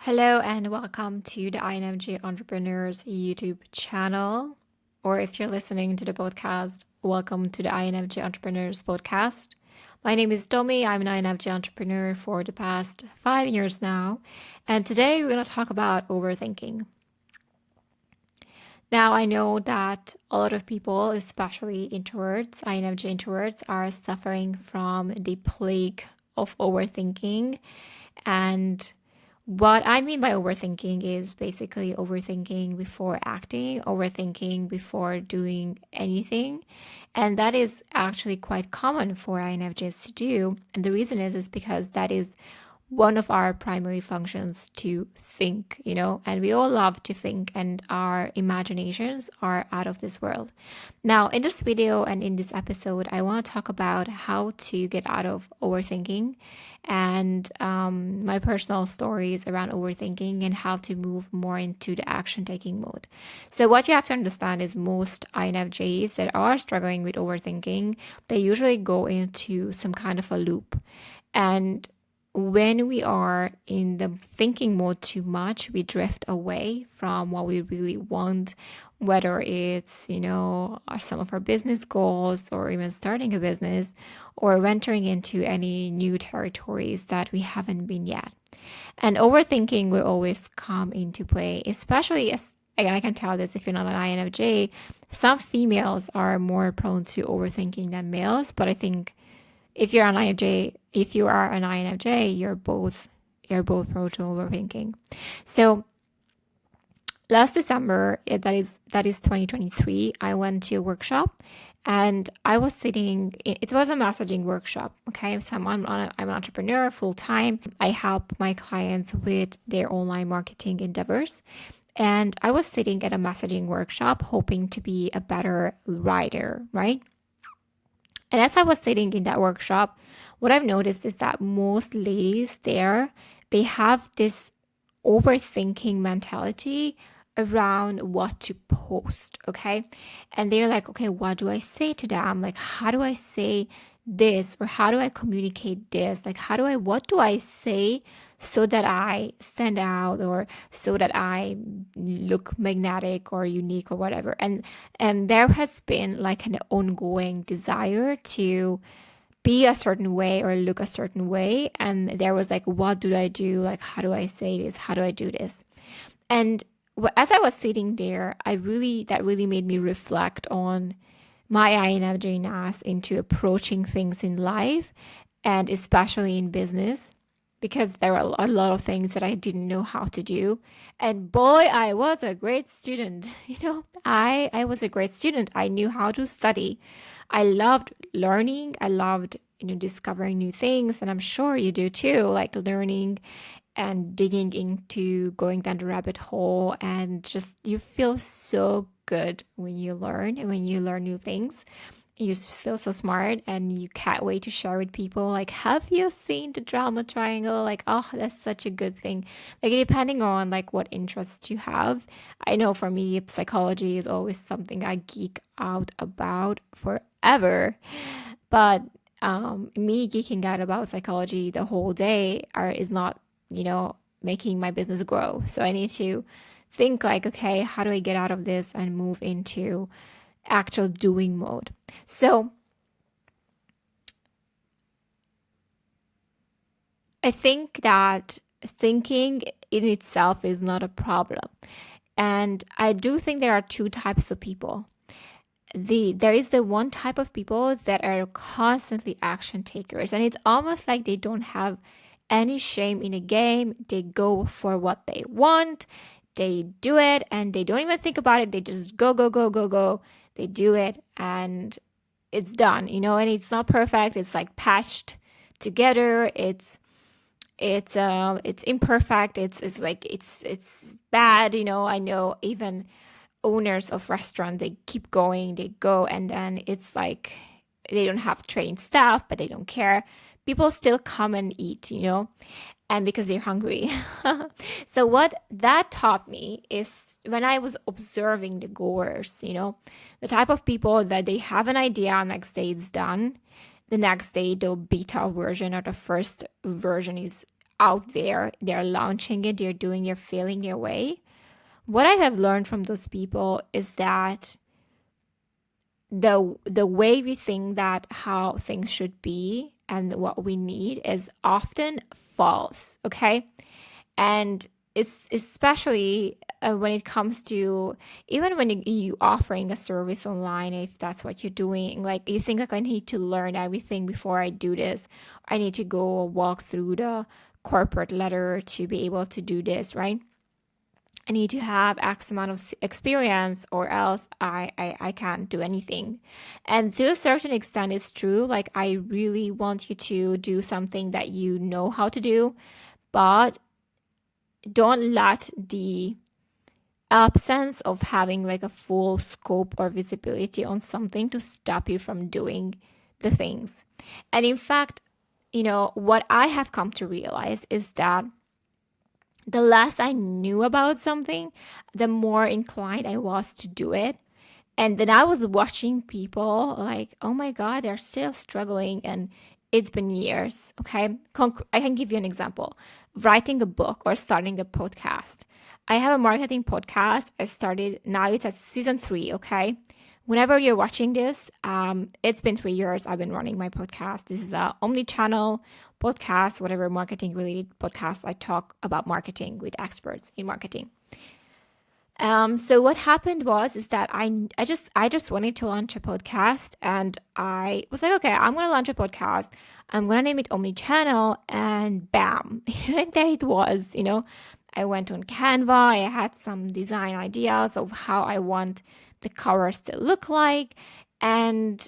Hello and welcome to the INFJ Entrepreneurs YouTube channel. Or if you're listening to the podcast, welcome to the INFJ Entrepreneurs podcast. My name is Domi. I'm an INFJ entrepreneur for the past 5 years now. And today we're going to talk about overthinking. Now, I know that a lot of people, especially introverts, INFJ introverts, are suffering from the plague of overthinking. And what I mean by overthinking is basically overthinking before acting, overthinking before doing anything. And that is actually quite common for INFJs to do. And the reason is because that is one of our primary functions to think, and we all love to think, and our imaginations are out of this world. Now, in this video and in this episode, I want to talk about how to get out of overthinking and my personal stories around overthinking and how to move more into the action taking mode. So, what you have to understand is most INFJs that are struggling with overthinking, they usually go into some kind of a loop. And when we are in the thinking mode too much, we drift away from what we really want, whether it's, some of our business goals or even starting a business or venturing into any new territories that we haven't been yet. And overthinking will always come into play, especially as again, I can tell this if you're not an INFJ, some females are more prone to overthinking than males, but I think if you are an INFJ, you're both prone to overthinking. So last December, that is 2023, I went to a workshop and I was sitting, it was a messaging workshop. Okay. So I'm an entrepreneur full time. I help my clients with their online marketing endeavors. And I was sitting at a messaging workshop hoping to be a better writer, right? And as I was sitting in that workshop, what I've noticed is that most ladies there, they have this overthinking mentality around what to post, okay? And they're like, okay, what do I say to them? Like, how do I say this? Or how do I communicate this? Like, what do I say so that I stand out or so that I look magnetic or unique or whatever? And there has been like an ongoing desire to be a certain way or look a certain way. And there was like, what do I do? Like, how do I say this? How do I do this? And as I was sitting there, that really made me reflect on my INFJ-ness into approaching things in life and especially in business, because there were a lot of things that I didn't know how to do. And boy, I was a great student. I was a great student. I knew how to study. I loved learning. I loved, discovering new things. And I'm sure you do too, like learning and digging into going down the rabbit hole. And just, you feel so good when you learn and when you learn new things. You feel so smart and you can't wait to share with people. Like, have you seen the drama triangle? Like, oh, that's such a good thing. Like, depending on like what interests you have. I know for me, psychology is always something I geek out about forever. But me geeking out about psychology the whole day is not, making my business grow. So I need to think like, okay, how do I get out of this and move into actual doing mode? So I think that thinking in itself is not a problem. And I do think there are two types of people. There is the one type of people that are constantly action takers, and it's almost like they don't have any shame in a game. They go for what they want, they do it, and they don't even think about it. They just go, go, go, go, go. They do it, and it's done, and it's not perfect. It's like patched together. It's imperfect. It's bad. I know even owners of restaurants, they keep going, they go, and then it's like they don't have trained staff, but they don't care. People still come and eat, and because they're hungry. So what that taught me is when I was observing the goers, the type of people that they have an idea, next day it's done. The next day, the beta version or the first version is out there, they're launching it, they're feeling their way. What I have learned from those people is that the way we think that how things should be and what we need is often false, okay? And it's especially when it comes to, even when you offering a service online, if that's what you're doing, like you think like I need to learn everything before I do this, I need to go walk through the corporate ladder to be able to do this, right? I need to have X amount of experience or else I can't do anything. And to a certain extent, it's true. Like, I really want you to do something that you know how to do, but don't let the absence of having like a full scope or visibility on something to stop you from doing the things. And in fact, what I have come to realize is that the less I knew about something, the more inclined I was to do it. And then I was watching people like, oh my God, they're still struggling. And it's been years. Okay. I can give you an example. Writing a book or starting a podcast. I have a marketing podcast. I started, now it's at season 3. Okay. Whenever you're watching this, it's been 3 years I've been running my podcast. This is a omni-channel podcast, whatever marketing related podcast. I talk about marketing with experts in marketing. So what happened is that I just wanted to launch a podcast, and I was like, okay, I'm gonna launch a podcast. I'm gonna name it Omnichannel, and bam, and there it was. I went on Canva. I had some design ideas of how I want the covers to look like, and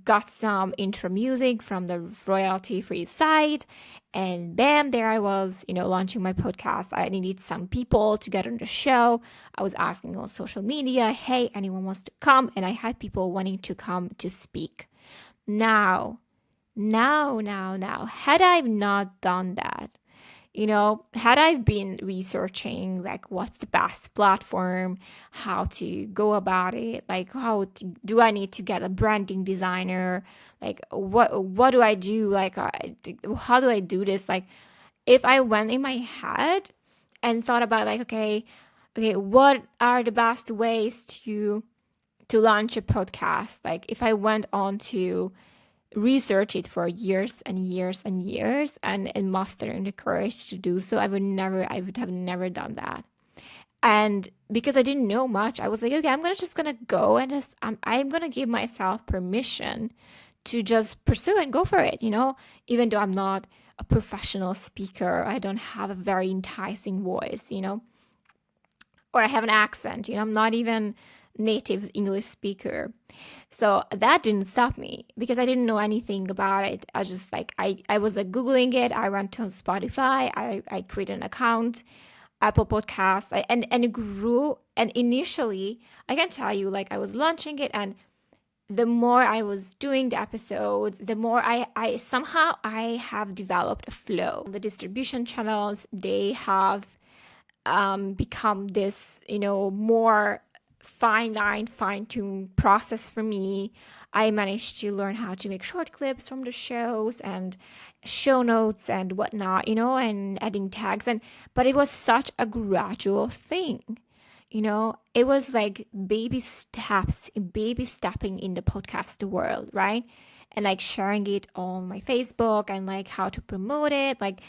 got some intro music from the royalty free site, and bam, there I was, launching my podcast. I needed some people to get on the show. I was asking on social media, hey, anyone wants to come? And I had people wanting to come to speak. Now, had I not done that, had I been researching like what's the best platform, how to go about it, like do I need to get a branding designer, like what do I do, like how do I do this, like if I went in my head and thought about like okay, what are the best ways to launch a podcast, like if I went on to research it for years and years and years and mustering the courage to do so, I would have never done that. And because I didn't know much, I was like, okay, I'm just gonna go and I'm gonna give myself permission to just pursue and go for it, even though I'm not a professional speaker, I don't have a very enticing voice, or I have an accent, I'm not even native English speaker. So that didn't stop me because I didn't know anything about it. I just like, I was like Googling it. I went to Spotify. I created an account, Apple Podcasts, and it grew. And initially, I can tell you, like I was launching it, and the more I was doing the episodes, the more I somehow I have developed a flow. The distribution channels, they have become this, more fine-tuned process for me. I managed to learn how to make short clips from the shows and show notes and whatnot, and adding tags. But it was such a gradual thing. It was like baby stepping in the podcast world, right? And like sharing it on my Facebook and like how to promote it, like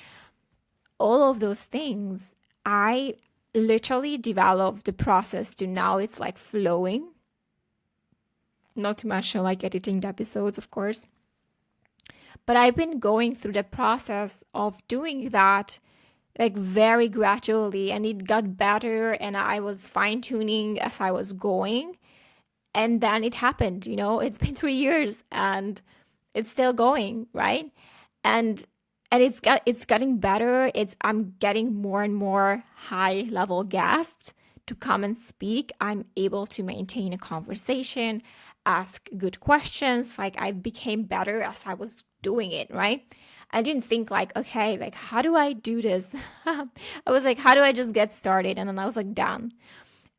all of those things. I literally developed the process to now it's like flowing. Not to mention like editing the episodes, of course. But I've been going through the process of doing that like very gradually, and it got better, and I was fine tuning as I was going. And then it happened, it's been 3 years and it's still going, right? And it's getting better. I'm getting more and more high level guests to come and speak. I'm able to maintain a conversation, ask good questions. Like I became better as I was doing it, right? I didn't think like, okay, like how do I do this? I was like, how do I just get started? And then I was like, done.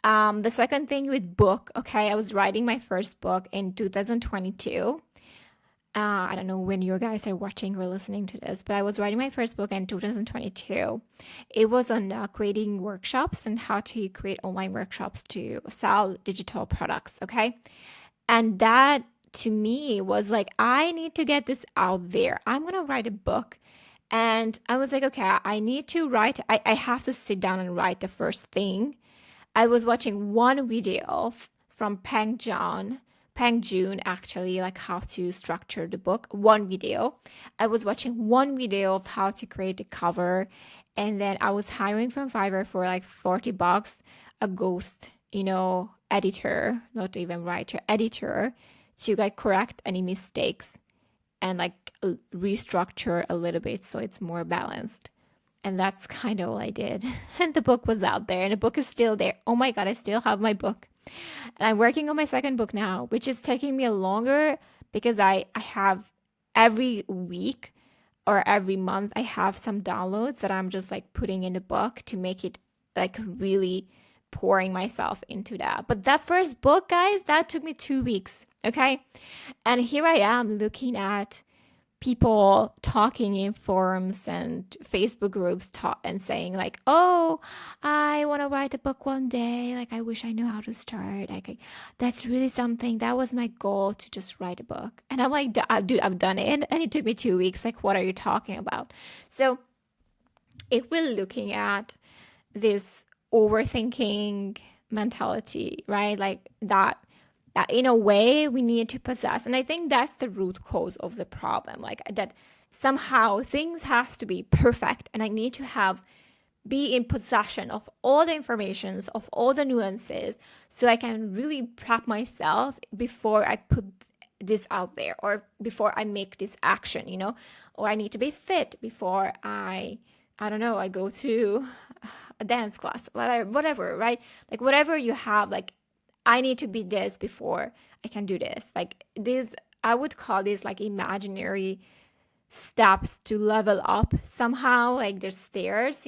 The second thing with book, okay, I was writing my first book in 2022. I don't know when you guys are watching or listening to this, but I was writing my first book in 2022. It was on creating workshops and how to create online workshops to sell digital products. Okay. And that to me was like, I need to get this out there. I'm going to write a book. And I was like, okay, I need to write, I have to sit down and write the first thing. I was watching one video from Peng Jun actually, like how to structure the book. One video. I was watching one video of how to create the cover, and then I was hiring from Fiverr for like $40 a ghost, editor, not even writer, editor, to like correct any mistakes and like restructure a little bit so it's more balanced. And that's kind of all I did. And the book was out there, and the book is still there. Oh my God, I still have my book. And I'm working on my second book now, which is taking me longer because I have every week or every month, I have some downloads that I'm just like putting in the book to make it like really pouring myself into that. But that first book, guys, that took me 2 weeks. Okay. And here I am looking at people talking in forums and Facebook groups and saying like, "Oh, I want to write a book one day. Like, I wish I knew how to start. Like, that's really something. That was my goal to just write a book." And I'm like, "Dude, I've done it, and it took me 2 weeks. Like, what are you talking about?" So, if we're looking at this overthinking mentality, right? Like that in a way we need to possess. And I think that's the root cause of the problem. Like that somehow things has to be perfect, and I need to be in possession of all the informations, of all the nuances, so I can really prep myself before I put this out there, or before I make this action, or I need to be fit before I don't know, I go to a dance class, whatever, right? Like whatever you have, like I need to be this before I can do this. Like this, I would call this like imaginary steps to level up somehow, like there's stairs.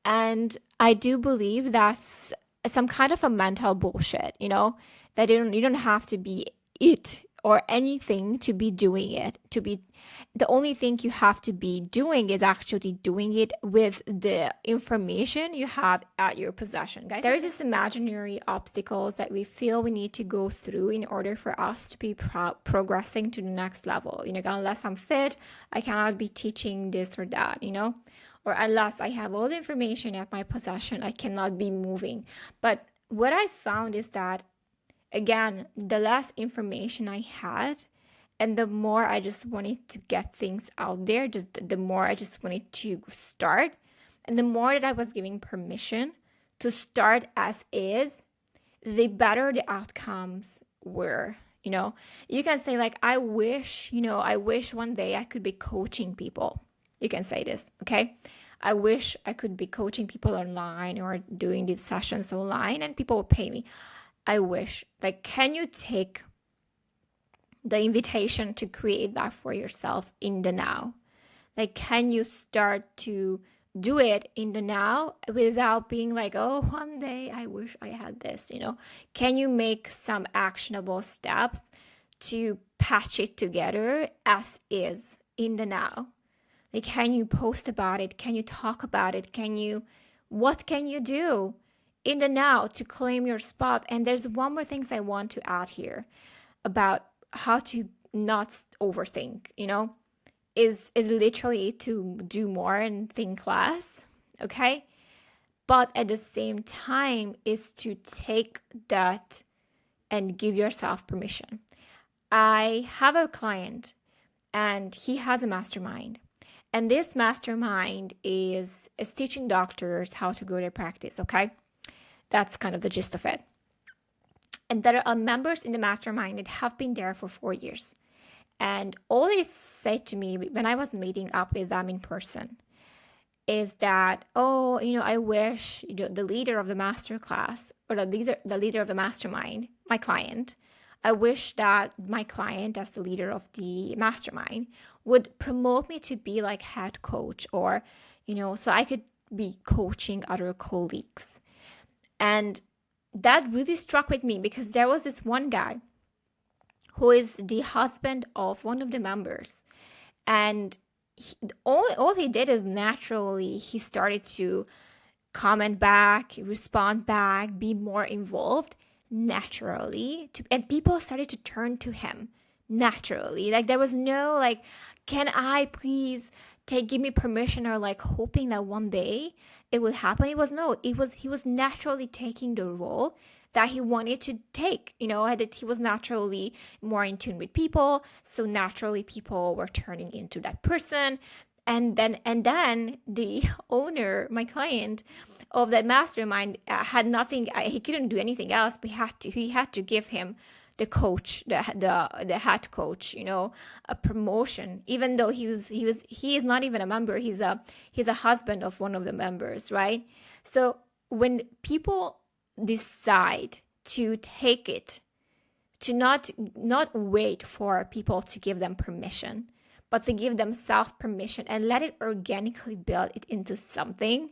And I do believe that's some kind of a mental bullshit, that you don't have to be it or anything to be doing it. To be the only thing you have to be doing is actually doing it with the information you have at your possession, guys. There's this imaginary obstacles that we feel we need to go through in order for us to be progressing to the next level. Unless I'm fit, I cannot be teaching this or that. Or unless I have all the information at my possession, I cannot be moving. But what I found is that, again, the less information I had, and the more I just wanted to get things out there, just the more I just wanted to start, and the more that I was giving permission to start as is, the better the outcomes were. You can say like, I wish one day I could be coaching people. You can say this, okay? I wish I could be coaching people online or doing these sessions online and people will pay me. I wish. Like, can you take the invitation to create that for yourself in the now? Like, can you start to do it in the now without being like, oh, one day I wish I had this? Can you make some actionable steps to patch it together as is in the now? Like, can you post about it? Can you talk about it? What can you do in the now to claim your spot? And there's one more thing I want to add here about how to not overthink, is literally to do more and think less, okay? But at the same time is to take that and give yourself permission. I have a client and he has a mastermind. And this mastermind is teaching doctors how to grow their practice, okay? That's kind of the gist of it. And there are members in the mastermind that have been there for 4 years. And all they said to me when I was meeting up with them in person is that, oh, I wish the leader of the master class or the leader of the mastermind, my client, I wish that my client, as the leader of the mastermind, would promote me to be like head coach, or, so I could be coaching other colleagues. And that really struck with me because there was this one guy who is the husband of one of the members. And all he did is naturally he started to comment back, respond back, be more involved naturally. And people started to turn to him naturally. Like there was no like, can I please give me permission, or like hoping that one day it would happen. It was no, it was he was naturally taking the role that he wanted to take, that he was naturally more in tune with people. So naturally people were turning into that person. And then the owner, my client of that mastermind, had nothing. He couldn't do anything else. But he had to give him the coach, the head coach, a promotion. Even though he is not even a member. He's a husband of one of the members, right? So when people decide to take it, to not wait for people to give them permission, but to give themselves permission and let it organically build it into something,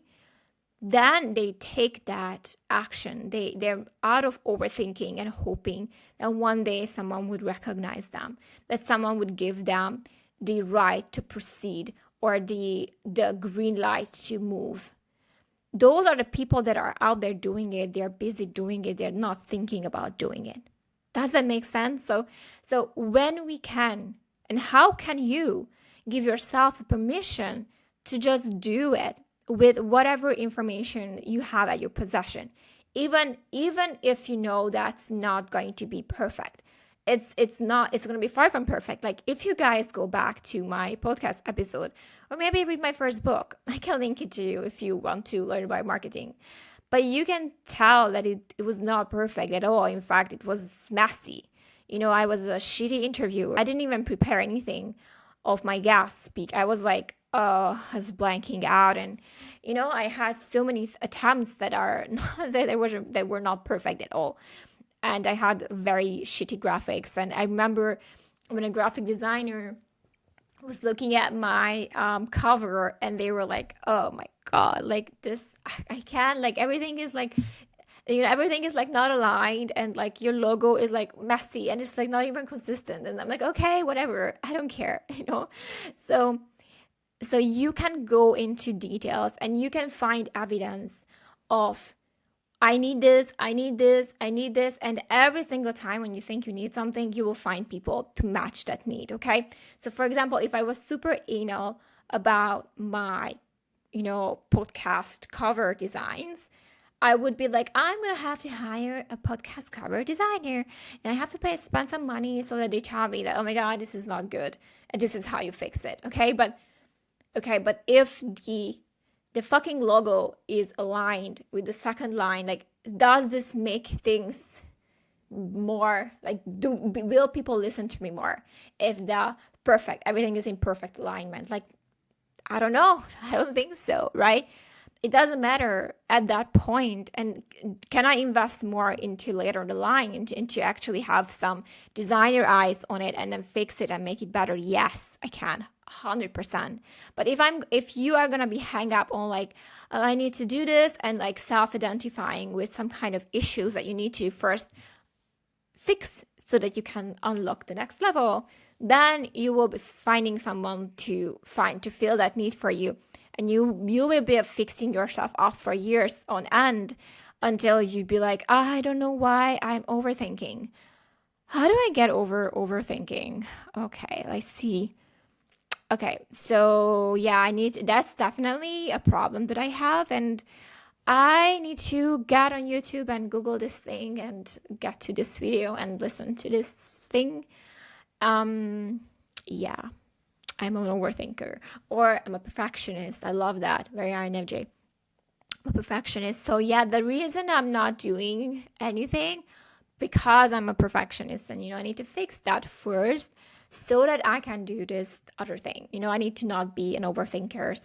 then they take that action. They're out of overthinking and hoping that one day someone would recognize them, that someone would give them the right to proceed, or the green light to move. Those are the people that are out there doing it. They're busy doing it. They're not thinking about doing it. Does that make sense? So when we can, and how can you give yourself permission to just do it with whatever information you have at your possession, even if you know that's not going to be perfect. It's going to be far from perfect. Like if you guys go back to my podcast episode, or maybe read my first book, I can link it to you if you want to learn about marketing. But you can tell that it was not perfect at all. In fact, it was messy. I was a shitty interviewer. I didn't even prepare anything of my guest speak. I was like, I was blanking out. And, I had so many attempts that are that were not perfect at all. And I had very shitty graphics. And I remember when a graphic designer was looking at my cover, and they were like, oh my God, like this, I can't, like everything is like, everything is like not aligned, and like your logo is like messy, and it's like not even consistent. And I'm like, okay, whatever, I don't care, So you can go into details, and you can find evidence of, I need this, I need this, I need this. And every single time when you think you need something, you will find people to match that need, okay? So for example, if I was super anal about my, podcast cover designs, I would be like, I'm going to have to hire a podcast cover designer, and I have to spend some money so that they tell me that, oh my God, this is not good, and this is how you fix it, okay? But if the fucking logo is aligned with the second line, like, does this make things more, like, will people listen to me more if everything is in perfect alignment? Like, I don't know. I don't think so, right? It doesn't matter at that point. And can I invest more into later the line, into actually have some designer eyes on it and then fix it and make it better? Yes, I can, 100%. But if you are gonna be hang up on like, oh, I need to do this, and like self-identifying with some kind of issues that you need to first fix so that you can unlock the next level, then you will be finding someone to fill that need for you. And you will be fixing yourself up for years on end until you be like, I don't know why I'm overthinking. How do I get over overthinking? Okay, let's see. Okay, so yeah, that's definitely a problem that I have, and I need to get on YouTube and Google this thing and get to this video and listen to this thing. Yeah. I'm an overthinker, or I'm a perfectionist. I love that. Very INFJ. I'm a perfectionist. So yeah, the reason I'm not doing anything, because I'm a perfectionist, and I need to fix that first so that I can do this other thing. I need to not be an overthinker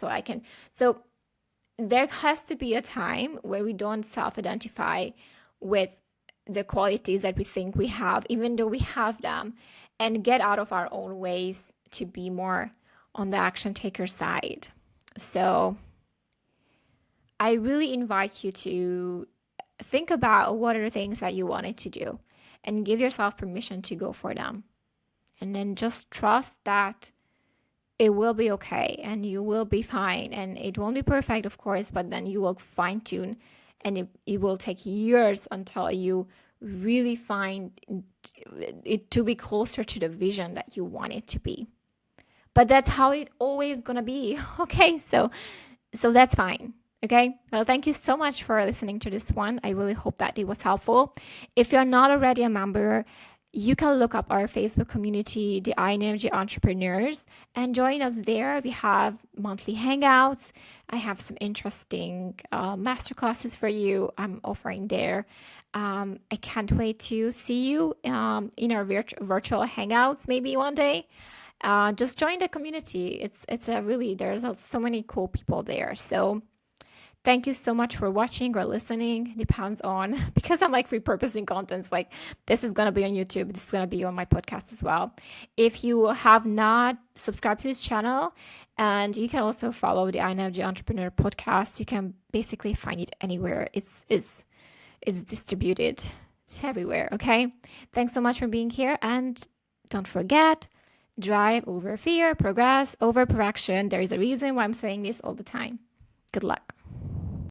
so there has to be a time where we don't self-identify with the qualities that we think we have, even though we have them, and get out of our own ways to be more on the action taker side. So I really invite you to think about what are the things that you wanted to do, and give yourself permission to go for them. And then just trust that it will be okay and you will be fine. And it won't be perfect, of course, but then you will fine tune, and it will take years until you really find it to be closer to the vision that you want it to be. But that's how it always gonna be. Okay, so that's fine. Okay, well, thank you so much for listening to this one. I really hope that it was helpful. If you're not already a member, you can look up our Facebook community, the INFJ Entrepreneurs, and join us there. We have monthly hangouts. I have some interesting masterclasses for you I'm offering there. I can't wait to see you in our virtual hangouts maybe one day. Just join the community. It's a really, there's so many cool people there. So thank you so much for watching or listening. Depends on, because I'm like repurposing contents. Like this is going to be on YouTube. This is going to be on my podcast as well. If you have not subscribed to this channel, and you can also follow the INFJ Entrepreneur podcast, you can basically find it anywhere. It's distributed. It's everywhere. Okay. Thanks so much for being here. And don't forget, drive over fear, progress over perfection. There is a reason why I'm saying this all the time. Good luck.